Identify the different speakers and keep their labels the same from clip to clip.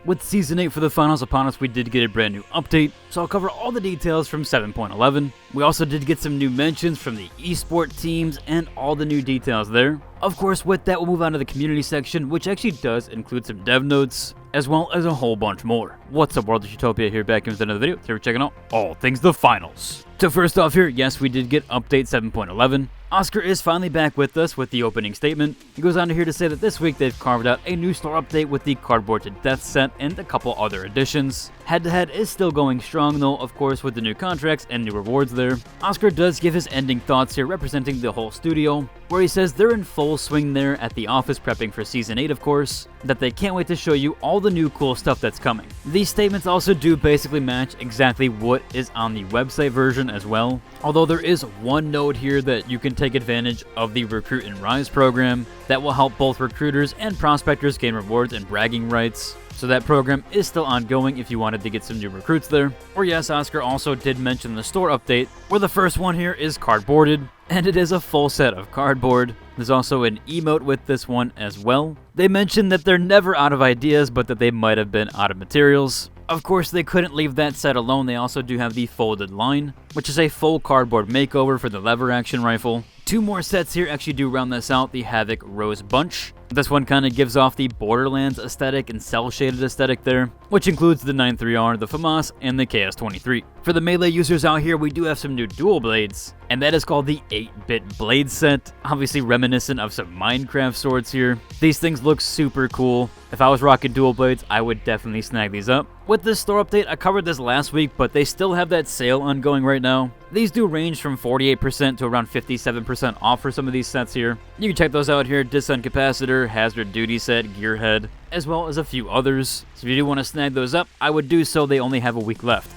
Speaker 1: With Season 8 for the finals upon us, we did get a brand new update, so I'll cover all the details from 7.11. We also did get some new mentions from the esports teams and all the new details there. Of course, with that, we'll move on to the community section, which actually does include some dev notes, as well as a whole bunch more. What's up, World of Utopia, here back with another video. Today we're checking out all things the finals. So first off here, yes, we did get update 7.11. Oscar is finally back with us with the opening statement. He goes on to here to say that this week they've carved out a new store update with the Cardboard to Death set and a couple other additions. Head-to-head is still going strong though, of course, with the new contracts and new rewards there. Oscar does give his ending thoughts here representing the whole studio, where he says they're in full swing there at the office prepping for Season 8 of course, that they can't wait to show you all the new cool stuff that's coming. These statements also do basically match exactly what is on the website version as well, although there is one note here that you can take advantage of the Recruit and Rise program that will help both recruiters and prospectors gain rewards and bragging rights. So that program is still ongoing if you wanted to get some new recruits there. Or yes, Oscar also did mention the store update, where the first one here is cardboarded, and it is a full set of cardboard. There's also an emote with this one as well. They mentioned that they're never out of ideas, but that they might have been out of materials. Of course, they couldn't leave that set alone. They also do have the folded line, which is a full cardboard makeover for the lever action rifle. Two more sets here actually do round this out, the Havoc Rose Bunch. This one kind of gives off the Borderlands aesthetic and cel-shaded aesthetic there, which includes the 9.3R, the FAMAS, and the KS23. For the melee users out here, we do have some new dual blades, and that is called the 8-bit blade set, obviously reminiscent of some Minecraft swords here. These things look super cool. If I was rocking dual blades, I would definitely snag these up. With this store update, I covered this last week, but they still have that sale ongoing right now. These do range from 48% to around 57% off for some of these sets here. You can check those out here: Discent Capacitor, Hazard Duty Set, Gearhead, as well as a few others. So if you do want to snag those up, I would do so. They only have a week left.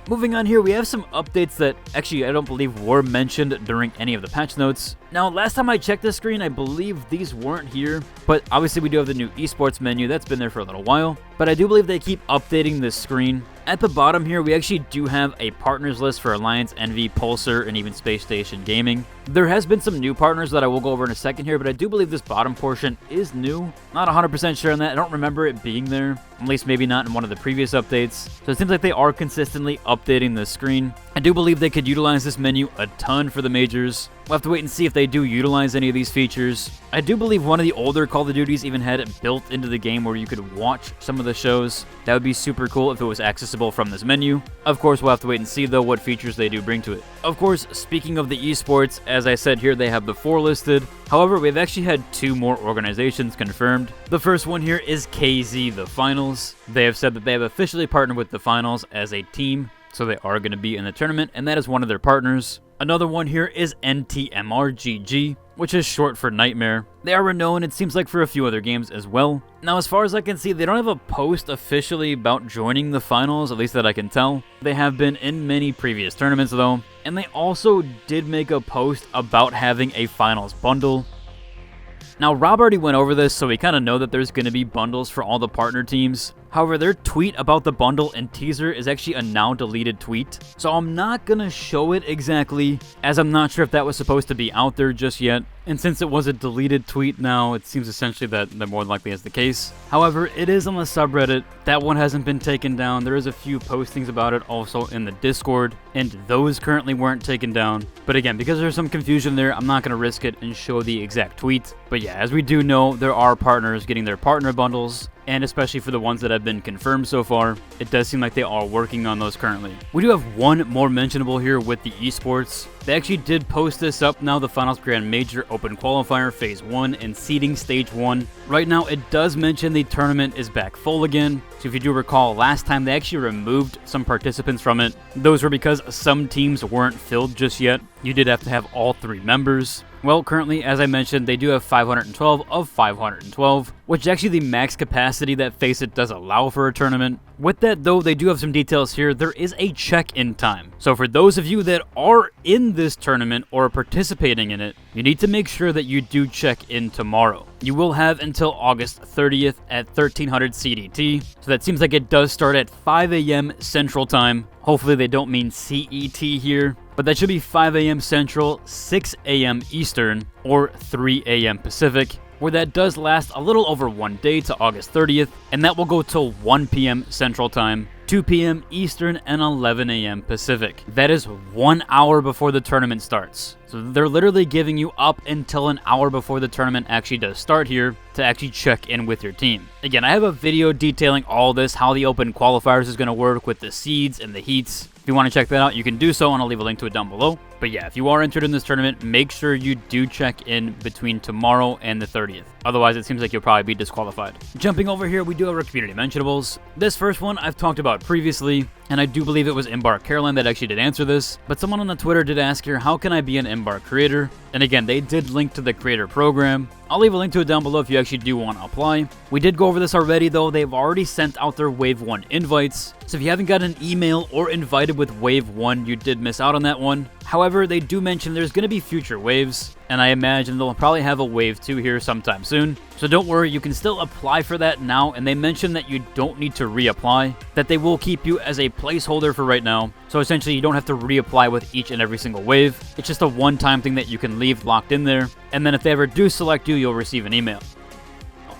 Speaker 1: Moving on here, we have some updates that actually I don't believe were mentioned during any of the patch notes. Now, last time I checked the screen, I believe these weren't here, but obviously we do have the new esports menu. That's been there for a little while, but I do believe they keep updating this screen. At the bottom here, we actually do have a partners list for Alliance, Envy, Pulsar, and even Space Station Gaming. There has been some new partners that I will go over in a second here, but I do believe this bottom portion is new. Not 100% sure on that. I don't remember it being there, at least maybe not in one of the previous updates. So it seems like they are consistently updating the screen. I do believe they could utilize this menu a ton for the majors. We'll have to wait and see if they do utilize any of these features. I do believe one of the older Call of Duties even had it built into the game where you could watch some of the shows. That would be super cool if it was accessible from this menu. Of course, we'll have to wait and see though what features they do bring to it. Of course, speaking of the esports, as I said here, they have the 4 listed. However, we've actually had 2 more organizations confirmed. The first one here is KZ The Finals. They have said that they have officially partnered with The Finals as a team, so they are going to be in the tournament, and that is one of their partners. Another one here is NTMRGG, which is short for Nightmare. They are renowned, it seems like, for a few other games as well. Now, as far as I can see, they don't have a post officially about joining the finals, at least that I can tell. They have been in many previous tournaments, though, and they also did make a post about having a finals bundle. Now, Rob already went over this, so we kind of know that there's going to be bundles for all the partner teams. However, their tweet about the bundle and teaser is actually a now deleted tweet, so I'm not going to show it exactly, as I'm not sure if that was supposed to be out there just yet. And since it was a deleted tweet now, it seems essentially that more than likely is the case. However, it is on the subreddit. That one hasn't been taken down. There is a few postings about it also in the Discord, and those currently weren't taken down. But again, because there's some confusion there, I'm not going to risk it and show the exact tweet. But yeah, as we do know, there are partners getting their partner bundles, and especially for the ones that have been confirmed so far, it does seem like they are working on those currently. We do have one more mentionable here with the esports. They actually did post this up now, the Finals Grand Major Open Qualifier Phase 1 and Seeding Stage 1. Right now, it does mention the tournament is back full again. So if you do recall, last time they actually removed some participants from it. Those were because some teams weren't filled just yet. You did have to have all 3 members. Well, currently, as I mentioned, they do have 512 of 512, which is actually the max capacity that FACEIT does allow for a tournament. With that, though, they do have some details here. There is a check-in time. So for those of you that are in this tournament or participating in it, you need to make sure that you do check in tomorrow. You will have until August 30th at 1300 CDT. So that seems like it does start at 5 a.m. Central Time. Hopefully they don't mean CET here, but that should be 5 a.m. Central, 6 a.m. Eastern, or 3 a.m. Pacific. where that does last a little over 1 day to August 30th, and that will go till 1 p.m. Central Time, 2 p.m. Eastern, and 11 a.m. Pacific. That is 1 hour before the tournament starts. So they're literally giving you up until an hour before the tournament actually does start here to actually check in with your team. Again, I have a video detailing all this, how the open qualifiers is going to work with the seeds and the heats. If you want to check that out, you can do so, and I'll leave a link to it down below. But yeah, if you are entered in this tournament, make sure you do check in between tomorrow and the 30th. Otherwise, it seems like you'll probably be disqualified. Jumping over here, we do have our community mentionables. This first one I've talked about previously, and I do believe it was Embark Caroline that actually did answer this. But someone on the Twitter did ask here, how can I be an Embark creator? And again, they did link to the creator program. I'll leave a link to it down below if you actually do want to apply. We did go over this already though. They've already sent out their Wave 1 invites. So if you haven't got an email or invited with Wave 1, you did miss out on that one. However, they do mention there's going to be future waves, and I imagine they'll probably have a Wave 2 here sometime soon. So don't worry, you can still apply for that now, and they mention that you don't need to reapply, that they will keep you as a placeholder for right now. So essentially, you don't have to reapply with each and every single wave. It's just a one-time thing that you can leave locked in there, and then if they ever do select you, you'll receive an email.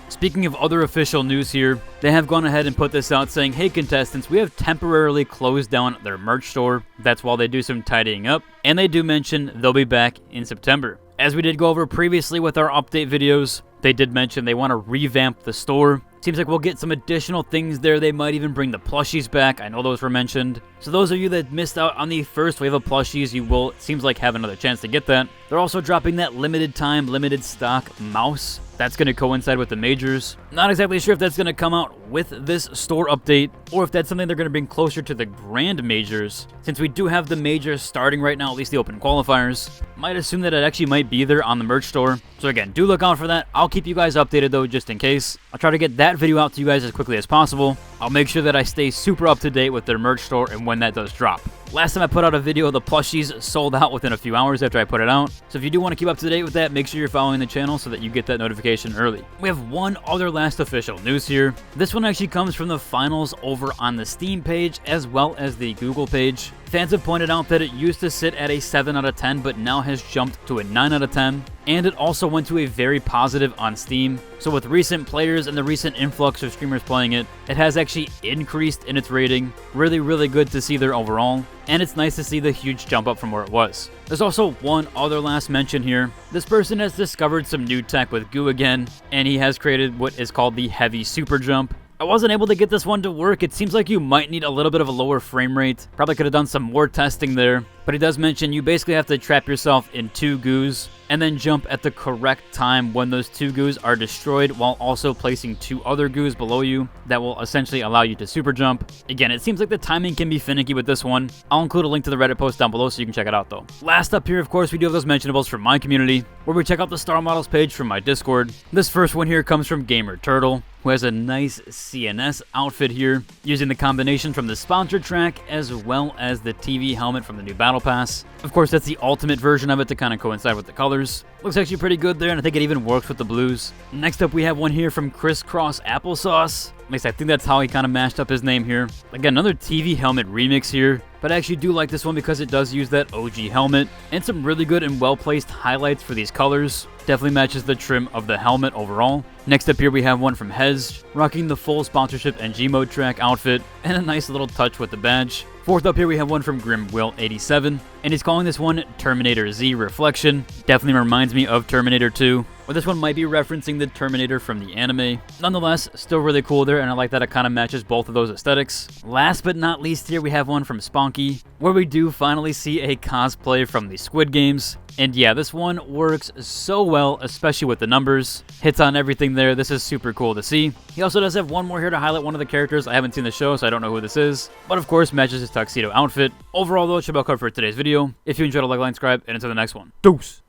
Speaker 1: Speaking of other official news here, they have gone ahead and put this out saying, hey contestants, we have temporarily closed down their merch store. That's while they do some tidying up, and they do mention they'll be back in September. As we did go over previously with our update videos, they did mention they want to revamp the store. Seems like we'll get some additional things there. They might even bring the plushies back. I know those were mentioned. So those of you that missed out on the first wave of plushies, you will, it seems like, have another chance to get that. They're also dropping that limited time, limited stock mouse. That's going to coincide with the majors. Not exactly sure if that's going to come out with this store update, or if that's something they're going to bring closer to the grand majors. Since we do have the majors starting right now, at least the open qualifiers, might assume that it actually might be there on the merch store. So again, do look out for that. I'll keep you guys updated though, just in case. I'll try to get that video out to you guys as quickly as possible. I'll make sure that I stay super up to date with their merch store and when that does drop. Last time I put out a video, the plushies sold out within a few hours after I put it out. So if you do want to keep up to date with that, make sure you're following the channel so that you get that notification early. We have one other last official news here. This one actually comes from the finals over on the Steam page as well as the Google page. Fans have pointed out that it used to sit at a 7 out of 10, but now has jumped to a 9 out of 10. And it also went to a very positive on Steam. So with recent players and the recent influx of streamers playing it, it has actually increased in its rating. Really, really good to see there overall. And it's nice to see the huge jump up from where it was. There's also one other last mention here. This person has discovered some new tech with Goo again, and he has created what is called the Heavy Super Jump. I wasn't able to get this one to work. It seems like you might need a little bit of a lower frame rate. Probably could have done some more testing there. But he does mention you basically have to trap yourself in 2 goos and then jump at the correct time when those 2 goos are destroyed, while also placing 2 other goos below you that will essentially allow you to super jump. Again, it seems like the timing can be finicky with this one. I'll include a link to the Reddit post down below so you can check it out though. Last up here, of course, we do have those mentionables from my community, where we check out the star models page from my Discord. This first one here comes from Gamer Turtle, who has a nice CNS outfit here, using the combination from the sponsored track as well as the TV helmet from the new Battle Pass. Of course, that's the ultimate version of it to kind of coincide with the colors. Looks actually pretty good there, and I think it even works with the blues. Next up, we have one here from Crisscross Applesauce. At least I think that's how he kind of mashed up his name here. Again, another TV helmet remix here. But I actually do like this one because it does use that OG helmet and some really good and well-placed highlights for these colors. Definitely matches the trim of the helmet overall. Next up here we have one from Hez, rocking the full sponsorship and G-Mode track outfit and a nice little touch with the badge. Fourth up here we have one from GrimWill87, and he's calling this one Terminator Z Reflection. Definitely reminds me of Terminator 2. Or this one might be referencing the Terminator from the anime. Nonetheless, still really cool there, and I like that it kind of matches both of those aesthetics. Last but not least here, we have one from Sponky, where we do finally see a cosplay from the Squid Games. And yeah, this one works so well, especially with the numbers. Hits on everything there. This is super cool to see. He also does have one more here to highlight one of the characters. I haven't seen the show, so I don't know who this is. But of course, matches his tuxedo outfit. Overall, though, it should be all covered for today's video. If you enjoyed, like, subscribe, and until the next one. Deuce!